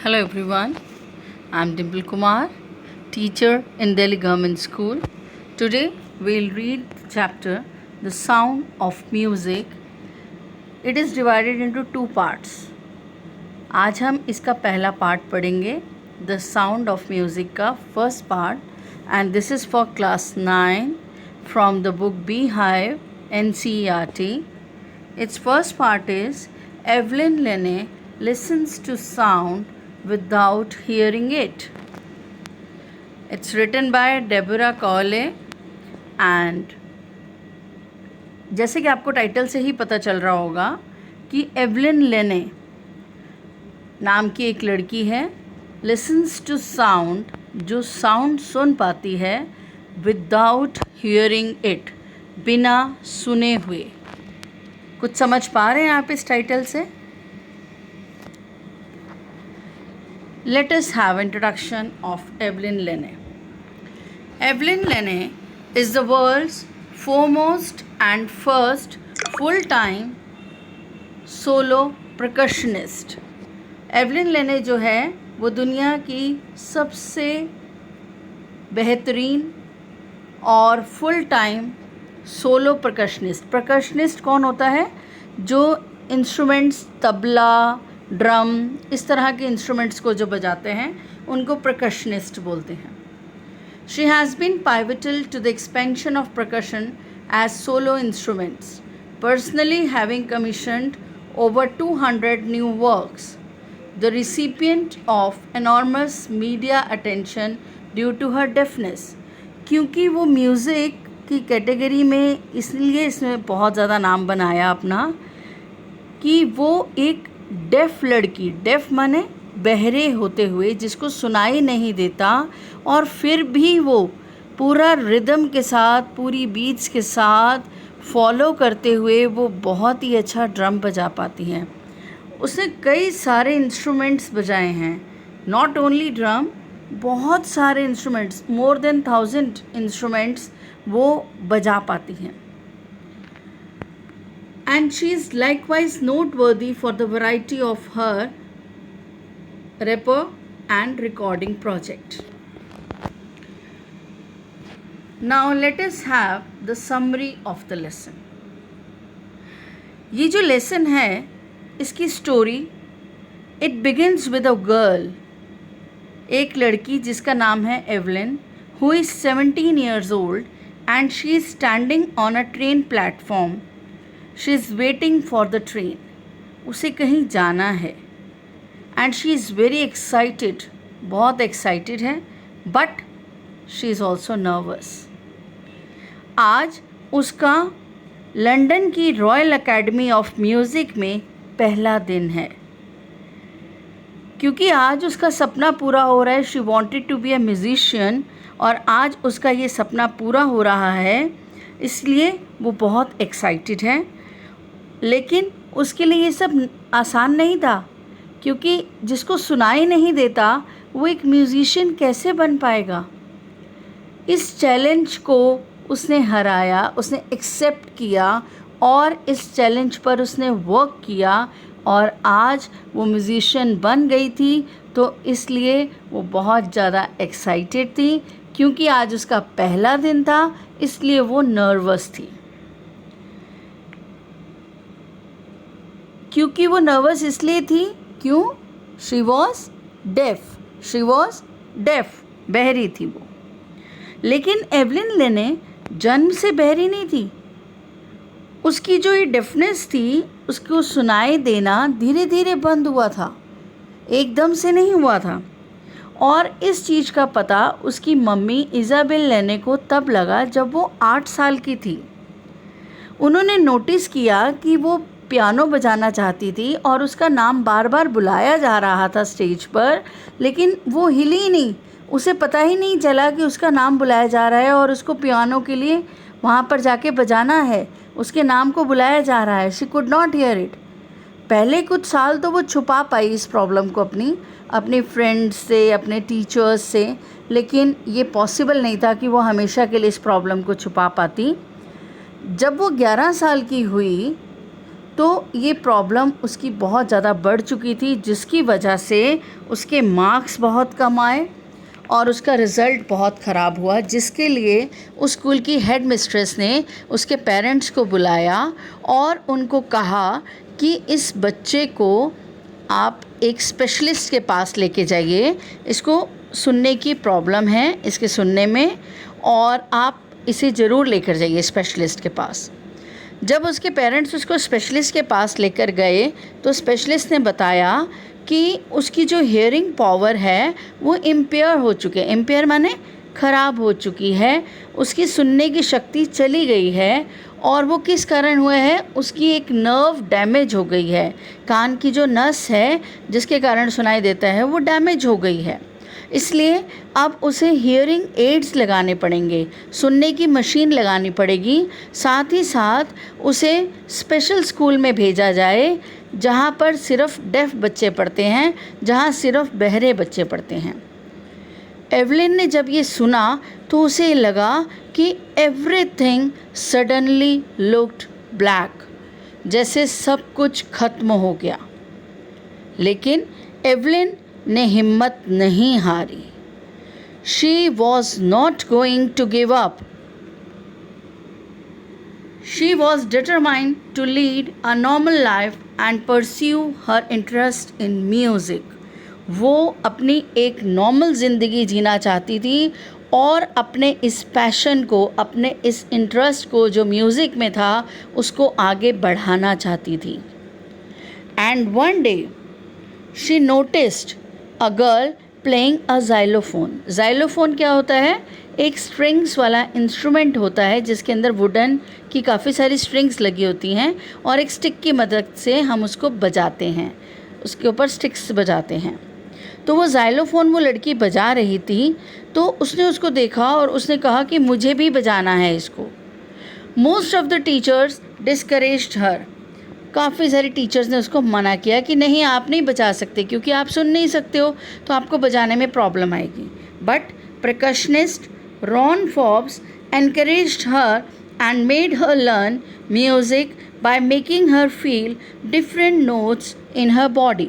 Hello everyone, I'm Dimple Kumar, teacher in Delhi Government School. Today we'll read chapter The Sound of Music. It is divided into two parts. आज हम इसका पहला part पढ़ेंगे The Sound of Music का first part, and this is for class 9 from the book Beehive NCERT. Its first part is Evelyn Lenne listens to sound without hearing it. It's written by Deborah Cowley and जैसे कि आपको title से ही पता चल रहा होगा कि Evelyn लेने नाम की एक लड़की है, लिसन्स टू साउंड, जो साउंड सुन पाती है, विदाउट हियरिंग इट, बिना सुने हुए. कुछ समझ पा रहे हैं आप इस टाइटल से? Let us have introduction of Evelyn Lenne. Evelyn Lenne is the world's foremost and first full-time solo percussionist. Evelyn Lenne जो है वो दुनिया की सबसे बेहतरीन और full time solo percussionist. Percussionist कौन होता है? जो इंस्ट्रूमेंट्स, तबला, ड्रम, इस तरह के इंस्ट्रूमेंट्स को जो बजाते हैं उनको परकशनिस्ट बोलते हैं. She has been pivotal to the expansion of percussion as solo instruments, personally having commissioned over 200 new works, the recipient of enormous media attention due to her deafness. क्योंकि वो म्यूज़िक की कैटेगरी में इसलिए इसमें बहुत ज़्यादा नाम बनाया अपना कि वो एक डेफ लड़की, डेफ माने बहरे होते हुए, जिसको सुनाई नहीं देता, और फिर भी वो पूरा रिदम के साथ, पूरी बीट्स के साथ फॉलो करते हुए वो बहुत ही अच्छा ड्रम बजा पाती हैं. उसने कई सारे इंस्ट्रूमेंट्स बजाए हैं, नॉट ओनली ड्रम, बहुत सारे इंस्ट्रूमेंट्स, मोर देन 1000 इंस्ट्रूमेंट्स वो बजा पाती हैं. And she is likewise noteworthy for the variety of her repertoire and recording project. Now let us have the summary of the lesson. ये जो लेसन है इसकी story, it begins with a girl, एक लड़की जिसका नाम है Evelyn, who is 17 years old and she is standing on a train platform. She is waiting for the train. उसे कहीं जाना है. And she is very excited, बहुत excited है, but she is also nervous. आज उसका लंदन की royal academy of music में पहला दिन है. क्योंकि आज उसका सपना पूरा हो रहा है, she wanted to be a musician, और आज उसका ये सपना पूरा हो रहा है, इसलिए वो बहुत excited है. लेकिन उसके लिए ये सब आसान नहीं था, क्योंकि जिसको सुनाई नहीं देता वो एक म्यूज़िशियन कैसे बन पाएगा. इस चैलेंज को उसने हराया, उसने एक्सेप्ट किया और इस चैलेंज पर उसने वर्क किया, और आज वो म्यूज़िशियन बन गई थी. तो इसलिए वो बहुत ज़्यादा एक्साइटेड थी, क्योंकि आज उसका पहला दिन था, इसलिए वो नर्वस थी. क्योंकि वो नर्वस इसलिए थी, क्यों? शी वॉज डेफ, बहरी थी वो. लेकिन एवलिन लेने जन्म से बहरी नहीं थी. उसकी जो ये डेफनेस थी, उसको सुनाई देना धीरे धीरे बंद हुआ था, एकदम से नहीं हुआ था. और इस चीज़ का पता उसकी मम्मी इज़ाबेल लेने को तब लगा जब वो 8 साल की थी. उन्होंने नोटिस किया कि वो पियानो बजाना चाहती थी और उसका नाम बार बार बुलाया जा रहा था स्टेज पर, लेकिन वो हिली नहीं. उसे पता ही नहीं चला कि उसका नाम बुलाया जा रहा है और उसको पियानो के लिए वहाँ पर जाके बजाना है, उसके नाम को बुलाया जा रहा है. She could not here it. पहले कुछ साल तो वो छुपा पाई इस प्रॉब्लम को अपने फ्रेंड्स से, अपने टीचर्स से, लेकिन ये पॉसिबल नहीं था कि वो हमेशा के लिए इस प्रॉब्लम को छुपा पाती. जब वो 11 साल की हुई तो ये प्रॉब्लम उसकी बहुत ज़्यादा बढ़ चुकी थी, जिसकी वजह से उसके मार्क्स बहुत कम आए और उसका रिज़ल्ट बहुत ख़राब हुआ, जिसके लिए उस स्कूल की हेड मिस्ट्रेस ने उसके पेरेंट्स को बुलाया और उनको कहा कि इस बच्चे को आप एक स्पेशलिस्ट के पास लेके जाइए, इसको सुनने की प्रॉब्लम है इसके सुनने में, और आप इसे ज़रूर लेकर जाइए स्पेशलिस्ट के पास। जब उसके पेरेंट्स उसको स्पेशलिस्ट के पास लेकर गए तो स्पेशलिस्ट ने बताया कि उसकी जो हियरिंग पावर है वो इम्पेयर हो चुके, इम्पेयर माने ख़राब हो चुकी है, उसकी सुनने की शक्ति चली गई है। और वो किस कारण हुए है, उसकी एक नर्व डैमेज हो गई है, कान की जो नस है जिसके कारण सुनाई देता है वो डैमेज हो गई है, इसलिए अब उसे हियरिंग एड्स लगाने पड़ेंगे, सुनने की मशीन लगानी पड़ेगी। साथ ही साथ उसे स्पेशल स्कूल में भेजा जाए जहाँ पर सिर्फ डेफ बच्चे पढ़ते हैं, जहाँ सिर्फ बहरे बच्चे पढ़ते हैं। एवलिन ने जब ये सुना तो उसे लगा कि एवरीथिंग सडनली लुक्ड ब्लैक, जैसे सब कुछ खत्म हो गया। लेकिन एवलिन ने हिम्मत नहीं हारी। She was not going to give up. She was determined to lead a normal life and pursue her interest in music. वो अपनी एक नॉर्मल ज़िंदगी जीना चाहती थी और अपने इस पैशन को, अपने इस इंटरेस्ट को जो म्यूज़िक में था, उसको आगे बढ़ाना चाहती थी। And one day she noticed a girl playing a xylophone. Xylophone क्या होता है? एक स्ट्रिंग्स वाला इंस्ट्रूमेंट होता है जिसके अंदर वुडन की काफ़ी सारी स्ट्रिंग्स लगी होती हैं और एक स्टिक की मदद से हम उसको बजाते हैं, उसके ऊपर स्टिक्स बजाते हैं। तो वो ज़ाइलोफ़ोन वो लड़की बजा रही थी, तो उसने उसको देखा और उसने कहा कि मुझे भी बजाना है इसको। Most of the teachers discouraged her. काफ़ी सारे टीचर्स ने उसको मना किया कि नहीं, आप नहीं बजा सकते क्योंकि आप सुन नहीं सकते हो, तो आपको बजाने में प्रॉब्लम आएगी। But percussionist Ron Forbes encouraged her and made her learn music by making her feel different notes in her body.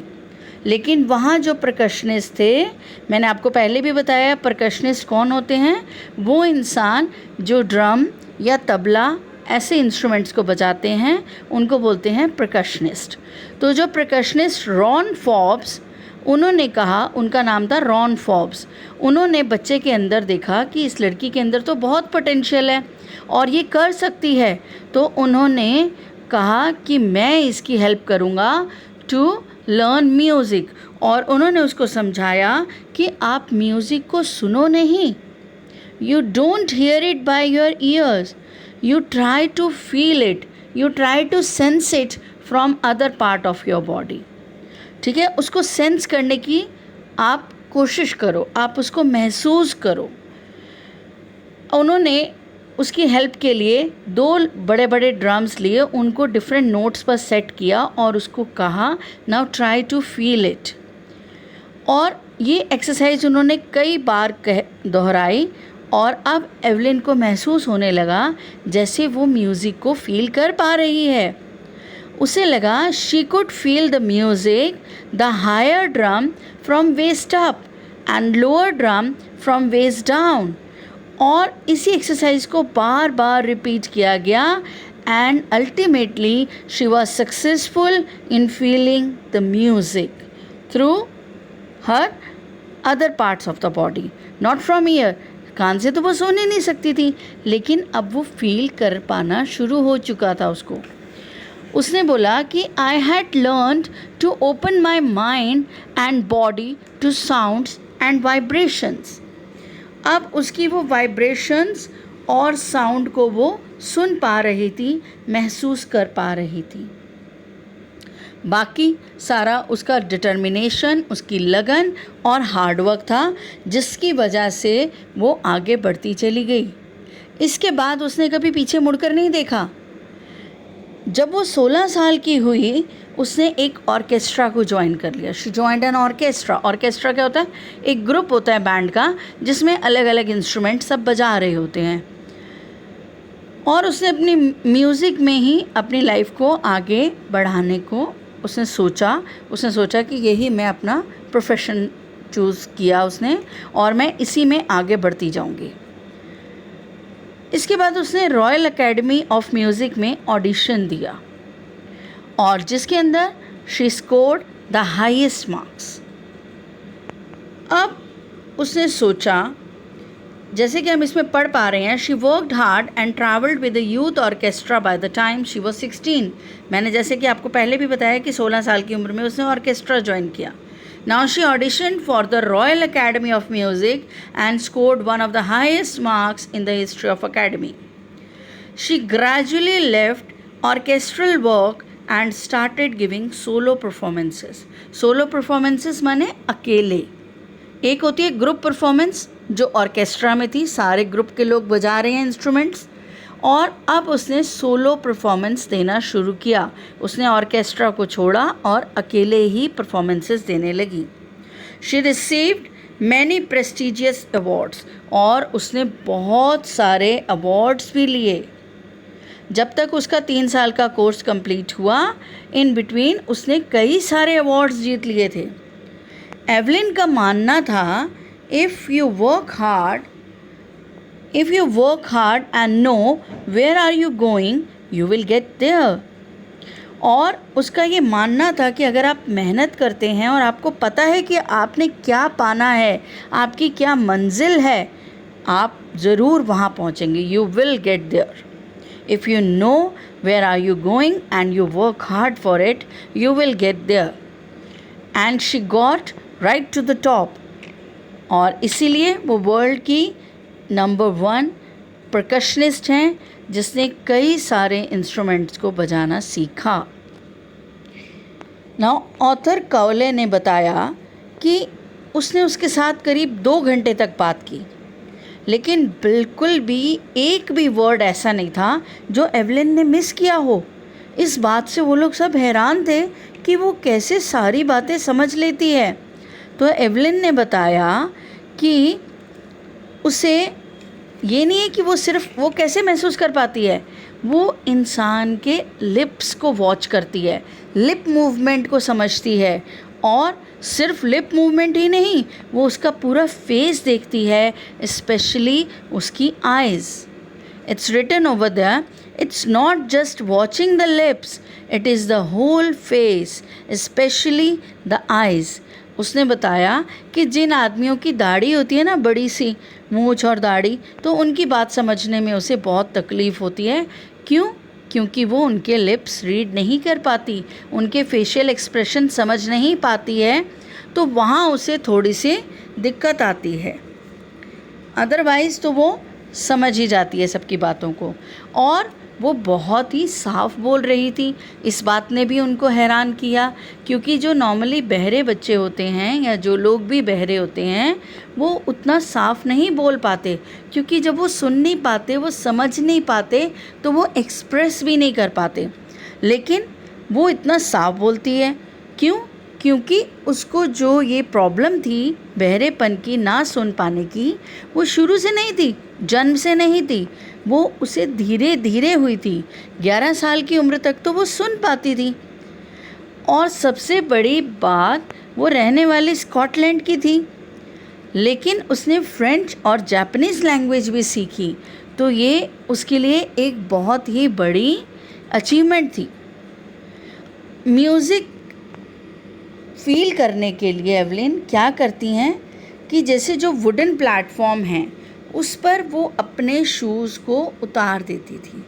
लेकिन वहाँ जो परकशनिस्ट थे, मैंने आपको पहले भी बताया परकशनिस्ट कौन होते हैं, वो इंसान जो ड्रम या तबला ऐसे इंस्ट्रूमेंट्स को बजाते हैं उनको बोलते हैं परकशनिस्ट। तो जो परकशनिस्ट रॉन फॉब्स, उन्होंने कहा, उनका नाम था रॉन फॉब्स, उन्होंने बच्चे के अंदर देखा कि इस लड़की के अंदर तो बहुत पोटेंशियल है और ये कर सकती है, तो उन्होंने कहा कि मैं इसकी हेल्प करूँगा टू लर्न म्यूज़िक। और उन्होंने उसको समझाया कि आप म्यूज़िक को सुनो नहीं, you don't hear it by your ears, you try to feel it, you try to sense it from other part of your body। ठीक है, उसको सेंस करने की आप कोशिश करो, आप उसको महसूस करो। उन्होंने उसकी हेल्प के लिए 2 बड़े बड़े ड्रम्स लिए, उनको डिफरेंट नोट्स पर सेट किया और उसको कहा now try to feel it. और ये एक्सरसाइज उन्होंने कई बार दोहराई और अब एवलिन को महसूस होने लगा जैसे वो म्यूज़िक को फील कर पा रही है। उसे लगा she could feel the music, the higher drum from waist up and lower drum from waist down. और इसी एक्सरसाइज को बार बार रिपीट किया गया and ultimately she was successful in feeling the music through her other parts of the body, not from ear. कान से तो वो सुन ही नहीं सकती थी, लेकिन अब वो फील कर पाना शुरू हो चुका था उसको। उसने बोला कि I had learned to open my mind and body to sounds and vibrations. अब उसकी वो वाइब्रेशंस और साउंड को वो सुन पा रही थी, महसूस कर पा रही थी। बाकी सारा उसका डिटर्मिनेशन, उसकी लगन और हार्डवर्क था, जिसकी वजह से वो आगे बढ़ती चली गई। इसके बाद उसने कभी पीछे मुड़कर नहीं देखा। जब वो 16 साल की हुई, उसने एक ऑर्केस्ट्रा को ज्वाइन कर लिया। She joined an orchestra. Orchestra क्या होता है? एक ग्रुप होता है बैंड का, जिसमें अलग अलग इंस्ट्रूमेंट सब बजा रहे होते हैं। और उसने अपनी म्यूज़िक में ही अपनी लाइफ को आगे बढ़ाने को उसने सोचा कि यही मैं अपना प्रोफेशन चूज़ किया उसने, और मैं इसी में आगे बढ़ती जाऊंगी। इसके बाद उसने रॉयल एकेडमी ऑफ म्यूज़िक में ऑडिशन दिया और जिसके अंदर she scored the highest marks. अब उसने सोचा, जैसे कि हम इसमें पढ़ पा रहे हैं, she worked hard and travelled with the youth orchestra by the time she was 16। मैंने जैसे कि आपको पहले भी बताया कि 16 साल की उम्र में उसने ऑर्केस्ट्रा ज्वाइन किया। Now she audition for the royal academy of music and scored one of the highest marks in the history of academy. She gradually left orchestral work and started giving solo performances. Solo performances माने अकेले, एक होती है group performance जो orchestra में थी, सारे group के लोग बजा रहे हैं इंस्ट्रूमेंट्स, और अब उसने सोलो परफॉर्मेंस देना शुरू किया। उसने ऑर्केस्ट्रा को छोड़ा और अकेले ही परफॉर्मेंसेस देने लगी। She received many prestigious awards, और उसने बहुत सारे अवार्ड्स भी लिए। जब तक उसका 3 साल का कोर्स कंप्लीट हुआ, इन बिटवीन उसने कई सारे अवार्ड्स जीत लिए थे। एवलिन का मानना था, if you work hard and know where are you going, you will get there। और उसका ये मानना था कि अगर आप मेहनत करते हैं और आपको पता है कि आपने क्या पाना है, आपकी क्या मंजिल है, आप ज़रूर वहाँ पहुँचेंगे। You will get there if you know where are you going and you work hard for it, you will get there। And she got right to the top, और इसीलिए वो वर्ल्ड की नंबर 1 परकशनिस्ट हैं जिसने कई सारे instruments को बजाना सीखा। नाउ ऑथर काउले ने बताया कि उसने उसके साथ करीब 2 घंटे तक बात की, लेकिन बिल्कुल भी एक भी वर्ड ऐसा नहीं था जो एवलिन ने मिस किया हो। इस बात से वो लोग सब हैरान थे कि वो कैसे सारी बातें समझ लेती है। तो एवलिन ने बताया कि उसे ये नहीं है कि वो कैसे महसूस कर पाती है, वो इंसान के लिप्स को वॉच करती है, लिप मूवमेंट को समझती है, और सिर्फ लिप मूवमेंट ही नहीं, वो उसका पूरा फेस देखती है, स्पेशली उसकी eyes. It's written over there, it's not just watching the lips, it is the whole face, specially the eyes. उसने बताया कि जिन आदमियों की दाढ़ी होती है ना, बड़ी सी मूंछ और दाढ़ी, तो उनकी बात समझने में उसे बहुत तकलीफ़ होती है। क्यों? क्योंकि वो उनके लिप्स रीड नहीं कर पाती, उनके फेशियल एक्सप्रेशन समझ नहीं पाती है, तो वहाँ उसे थोड़ी सी दिक्कत आती है। अदरवाइज़ तो वो समझ ही जाती है सबकी बातों को। और वो बहुत ही साफ बोल रही थी। इस बात ने भी उनको हैरान किया, क्योंकि जो नॉर्मली बहरे बच्चे होते हैं या जो लोग भी बहरे होते हैं, वो उतना साफ नहीं बोल पाते, क्योंकि जब वो सुन नहीं पाते, वो समझ नहीं पाते, तो वो एक्सप्रेस भी नहीं कर पाते। लेकिन वो इतना साफ बोलती है। क्यों? क्योंकि उसको जो ये प्रॉब्लम थी बहरेपन की, ना सुन पाने की, वो शुरू से नहीं थी, जन्म से नहीं थी, वो उसे धीरे धीरे हुई थी। 11 साल की उम्र तक तो वो सुन पाती थी। और सबसे बड़ी बात, वो रहने वाली स्कॉटलैंड की थी, लेकिन उसने फ्रेंच और जापानीज़ लैंग्वेज भी सीखी, तो ये उसके लिए एक बहुत ही बड़ी अचीवमेंट थी। म्यूज़िक फील करने के लिए एवलिन क्या करती हैं कि जैसे जो वुडन प्लेटफॉर्म है उस पर वो अपने शूज़ को उतार देती थी,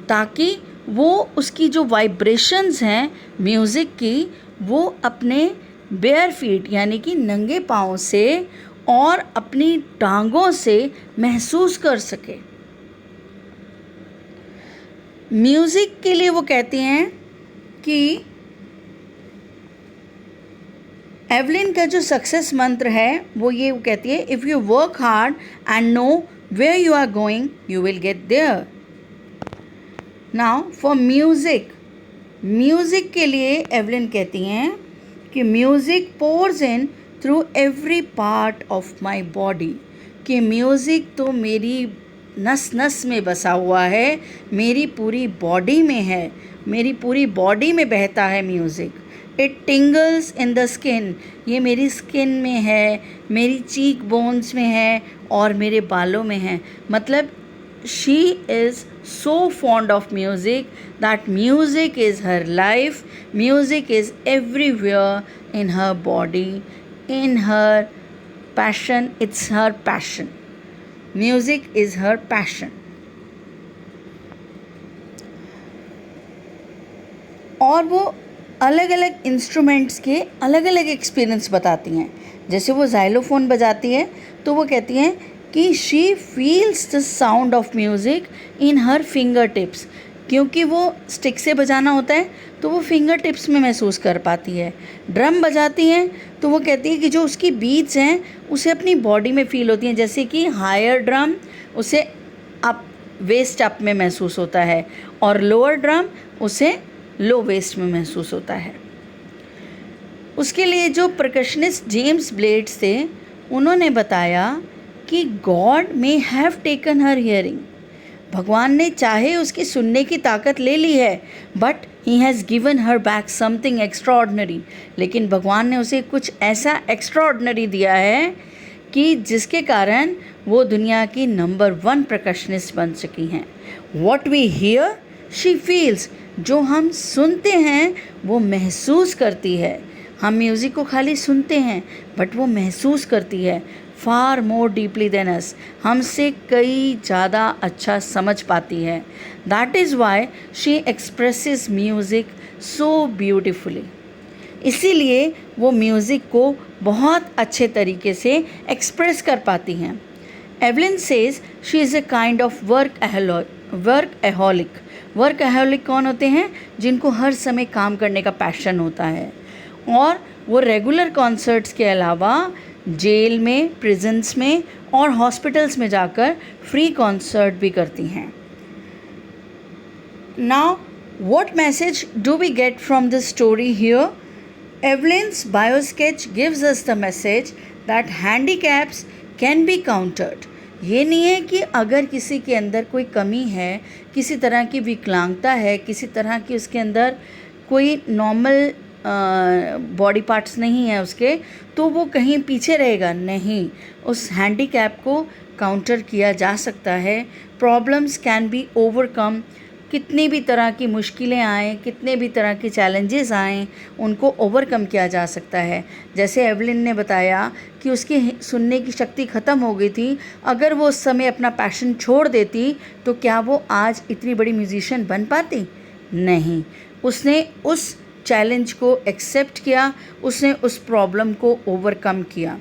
ताकि वो उसकी जो वाइब्रेशंस हैं म्यूज़िक की, वो अपने बेयर फीट यानी कि नंगे पाँव से और अपनी टांगों से महसूस कर सके। म्यूज़िक के लिए वो कहती हैं कि एवलिन का जो सक्सेस मंत्र है वो ये कहती है, if you work hard and know where you are going, you will get there. Now for music के लिए एवलिन कहती हैं कि music pours in through every part of my body, कि म्यूज़िक तो मेरी नस नस में बसा हुआ है, मेरी पूरी बॉडी में है, मेरी पूरी बॉडी में बहता है music. It टिंगल्स in the skin, ये मेरी स्किन में है, मेरी चीक बोन्स में है और मेरे बालों में है। मतलब she is so fond of music that music is her life, music is everywhere in her body, in her passion, it's her passion. Music is her passion. और वो अलग अलग इंस्ट्रूमेंट्स के अलग अलग एक्सपीरियंस बताती हैं। जैसे वो ज़ाइलोफ़ोन बजाती है तो वो कहती हैं कि she feels the sound of music in her finger tips, क्योंकि वो स्टिक से बजाना होता है तो वो फिंगर टिप्स में महसूस कर पाती है। ड्रम बजाती हैं तो वो कहती है कि जो उसकी बीट्स हैं उसे अपनी बॉडी में फ़ील होती हैं, जैसे कि हायर ड्रम उसे अप वेस्ट अप में महसूस होता है और लोअर ड्रम उसे लो वेस्ट में महसूस होता है। उसके लिए जो परकशनिस्ट जेम्स ब्लेड्स थे उन्होंने बताया कि God may have taken her hearing, भगवान ने चाहे उसकी सुनने की ताकत ले ली है, but he has given her back something extraordinary, लेकिन भगवान ने उसे कुछ ऐसा एक्स्ट्राऑर्डिनरी दिया है कि जिसके कारण वो दुनिया की नंबर 1 परकशनिस्ट बन सकी हैं। What we hear she feels, जो हम सुनते हैं वो महसूस करती है। हम म्यूज़िक को खाली सुनते हैं बट वो महसूस करती है फार मोर डीपली देन अस, हमसे कई ज़्यादा अच्छा समझ पाती है। That is why she expresses music so beautifully, इसीलिए वो म्यूज़िक को बहुत अच्छे तरीके से एक्सप्रेस कर पाती हैं। Evelyn says she is a kind of workaholic. Workaholic कौन होते हैं? जिनको हर समय काम करने का पैशन होता है, और वो रेगुलर कॉन्सर्ट्स के अलावा जेल में, प्रिजन्स में और हॉस्पिटल्स में जाकर फ्री कॉन्सर्ट भी करती हैं। Now what message do we get from this story here? Evelyn's biosketch gives us the message that handicaps can be countered. ये नहीं है कि अगर किसी के अंदर कोई कमी है, किसी तरह की विकलांगता है, किसी तरह की उसके अंदर कोई नॉर्मल बॉडी पार्ट्स नहीं है उसके, तो वो कहीं पीछे रहेगा। नहीं, उस हैंडीकैप को काउंटर किया जा सकता है। Problems can be overcome. कितनी भी तरह की मुश्किलें आएँ, कितने भी तरह के चैलेंजेस आएँ, उनको ओवरकम किया जा सकता है। जैसे एवलिन ने बताया कि उसकी सुनने की शक्ति ख़त्म हो गई थी, अगर वो उस समय अपना पैशन छोड़ देती तो क्या वो आज इतनी बड़ी म्यूज़िशियन बन पाती? नहीं, उसने उस चैलेंज को एक्सेप्ट किया, उसने उस प्रॉब्लम को ओवरकम किया।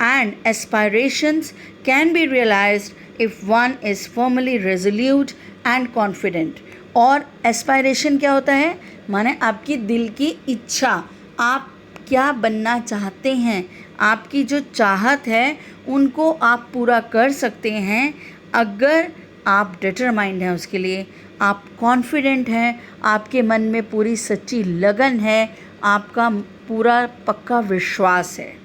And aspirations can be realised if one is firmly resolute and confident. और एस्पायरेशन क्या होता है? माने आपकी दिल की इच्छा, आप क्या बनना चाहते हैं, आपकी जो चाहत है उनको आप पूरा कर सकते हैं अगर आप डिटरमाइंड हैं उसके लिए, आप कॉन्फिडेंट हैं, आपके मन में पूरी सच्ची लगन है, आपका पूरा पक्का विश्वास है।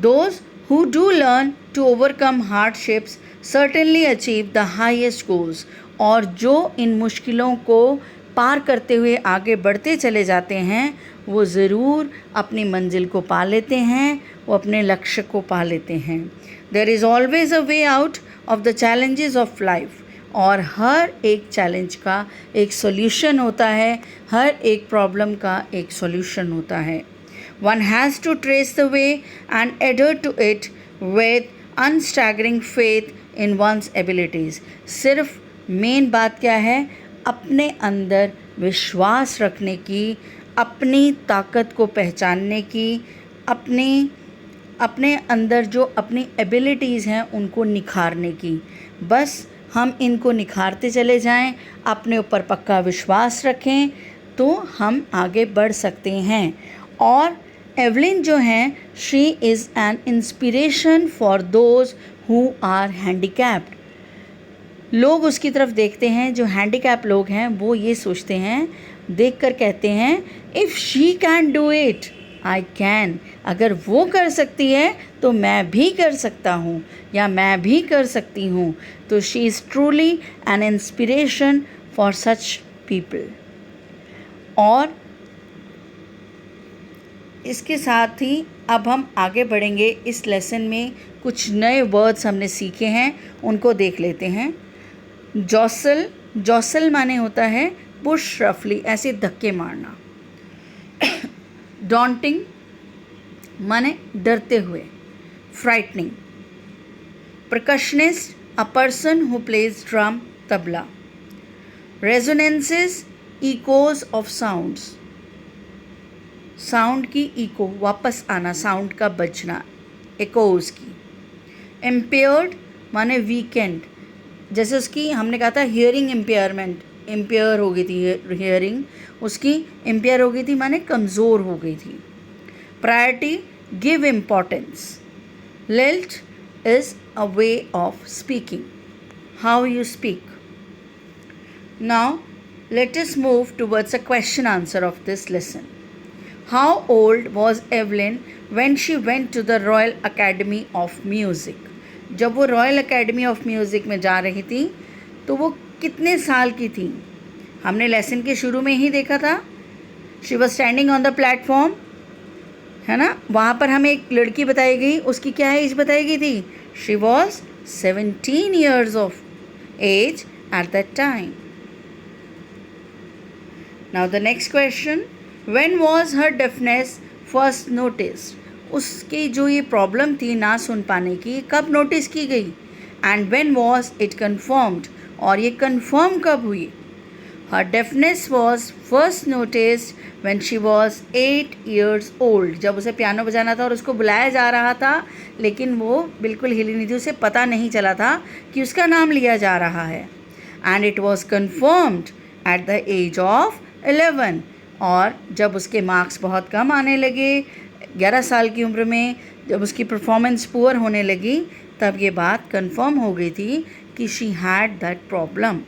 Those who do learn to overcome hardships certainly achieve the highest goals। और जो इन मुश्किलों को पार करते हुए आगे बढ़ते चले जाते हैं वो ज़रूर अपनी मंजिल को पा लेते हैं, वो अपने लक्ष्य को पा लेते हैं। There is always a way out of the challenges of life। और हर एक चैलेंज का एक सॉल्यूशन होता है, हर एक प्रॉब्लम का एक सॉल्यूशन होता है। One has to trace the way and adhere to it with unstaggering faith in one's abilities। सिर्फ मेन बात क्या है? अपने अंदर विश्वास रखने की, अपनी ताकत को पहचानने की, अपने अंदर जो अपनी एबिलिटीज़ हैं उनको निखारने की। बस हम इनको निखारते चले जाएं, अपने ऊपर पक्का विश्वास रखें तो हम आगे बढ़ सकते हैं। और एवलिन जो हैं, she is an inspiration for those who are handicapped. लोग उसकी तरफ देखते हैं, जो हैंडीकैप लोग हैं वो ये सोचते हैं, देखकर कहते हैं if she can do it I can, अगर वो कर सकती है तो मैं भी कर सकता हूँ या मैं भी कर सकती हूँ. तो she is truly N inspiration for such people. और इसके साथ ही अब हम आगे बढ़ेंगे. इस लेसन में कुछ नए वर्ड्स हमने सीखे हैं, उनको देख लेते हैं. जॉसल, जॉसल माने होता है पुश रफली, ऐसे धक्के मारना. डॉन्टिंग माने डरते हुए, frightening. Percussionist, a person who plays drum, tabla. Resonances, echoes of sounds, sound की इको, वापस आना, साउंड का बजना, एकोज की. इम्पेयर्ड माने वीकेंड, जैसे उसकी हमने कहा था हियरिंग इम्पेयरमेंट, इम्पेयर हो गई थी हियरिंग, उसकी इम्पेयर हो गई थी माने कमज़ोर हो गई थी. Priority, give importance. Lilt is a way of speaking, how you speak. Now let us move towards a question answer of this lesson. How old was Evelyn when she went to the Royal Academy of Music? जब वो royal academy of music में जा रही थी तो वो कितने साल की थी? हमने लेसन के शुरू में ही देखा था. She was standing on the platform, है ना. वहाँ पर हमें एक लड़की बताई गई, उसकी क्या एज बताई गई थी? She was 17 years of age at that time. Now the next question, when was her deafness first noticed? उसकी जो ये प्रॉब्लम थी ना सुन पाने की, कब नोटिस की गई? And when was it confirmed? और ये confirm कब हुई? Her deafness was first noticed when she was 8 years old. जब उसे पियानो बजाना था और उसको बुलाया जा रहा था, लेकिन वो बिल्कुल हिली नहीं थी, उसे पता नहीं चला था कि उसका नाम लिया जा रहा है. And it was confirmed at the age of 11. और जब उसके मार्क्स बहुत कम आने लगे 11 साल की उम्र में, जब उसकी परफॉर्मेंस पुअर होने लगी, तब ये बात कंफर्म हो गई थी कि she had that problem.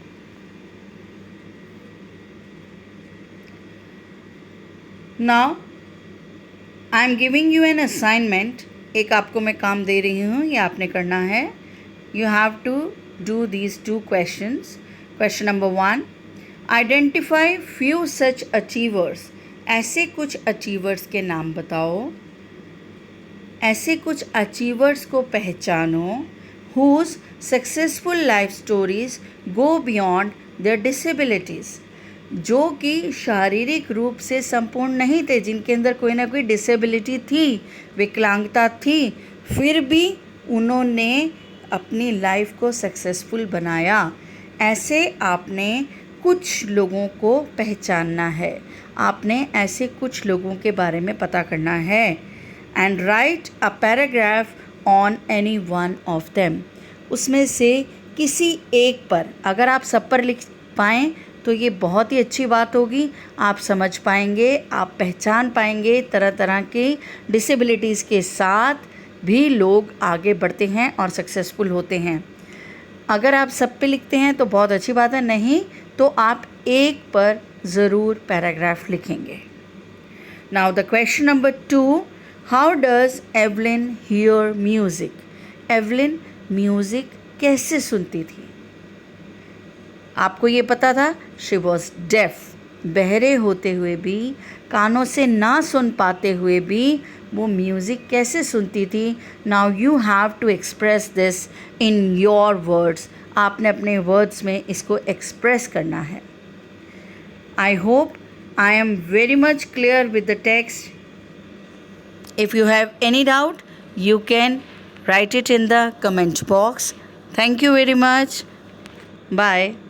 Now I am giving you an assignment. एक आपको मैं काम दे रही हूँ, ये आपने करना है. You have to do these 2 questions. Question number 1, identify few such achievers. ऐसे कुछ अचीवर्स के नाम बताओ, ऐसे कुछ अचीवर्स को पहचानो whose successful life stories go beyond their disabilities. जो कि शारीरिक रूप से संपूर्ण नहीं थे, जिनके अंदर कोई ना कोई डिसेबिलिटी थी, विकलांगता थी, फिर भी उन्होंने अपनी लाइफ को सक्सेसफुल बनाया. ऐसे आपने कुछ लोगों को पहचानना है, आपने ऐसे कुछ लोगों के बारे में पता करना है. And right a paragraph on any one of them. उसमें से किसी एक पर, अगर आप सब पर लिख पाएँ तो ये बहुत ही अच्छी बात होगी. आप समझ पाएंगे, आप पहचान पाएंगे तरह तरह की डिसेबिलिटीज़ के साथ भी लोग आगे बढ़ते हैं और सक्सेसफुल होते हैं. अगर आप सब पे लिखते हैं तो बहुत अच्छी बात है, नहीं तो आप एक पर ज़रूर पैराग्राफ लिखेंगे. Now the question number 2, how does Evelyn here music. Evelyn music कैसे सुनती थी? आपको ये पता था, शी वॉज डेफ. बहरे होते हुए भी, कानों से ना सुन पाते हुए भी वो म्यूज़िक कैसे सुनती थी? Now you have to express this in your words. आपने अपने वर्ड्स में इसको एक्सप्रेस करना है. I hope I am very much clear with the text. If you have any doubt you can write it in the comment box. Thank you very much. Bye.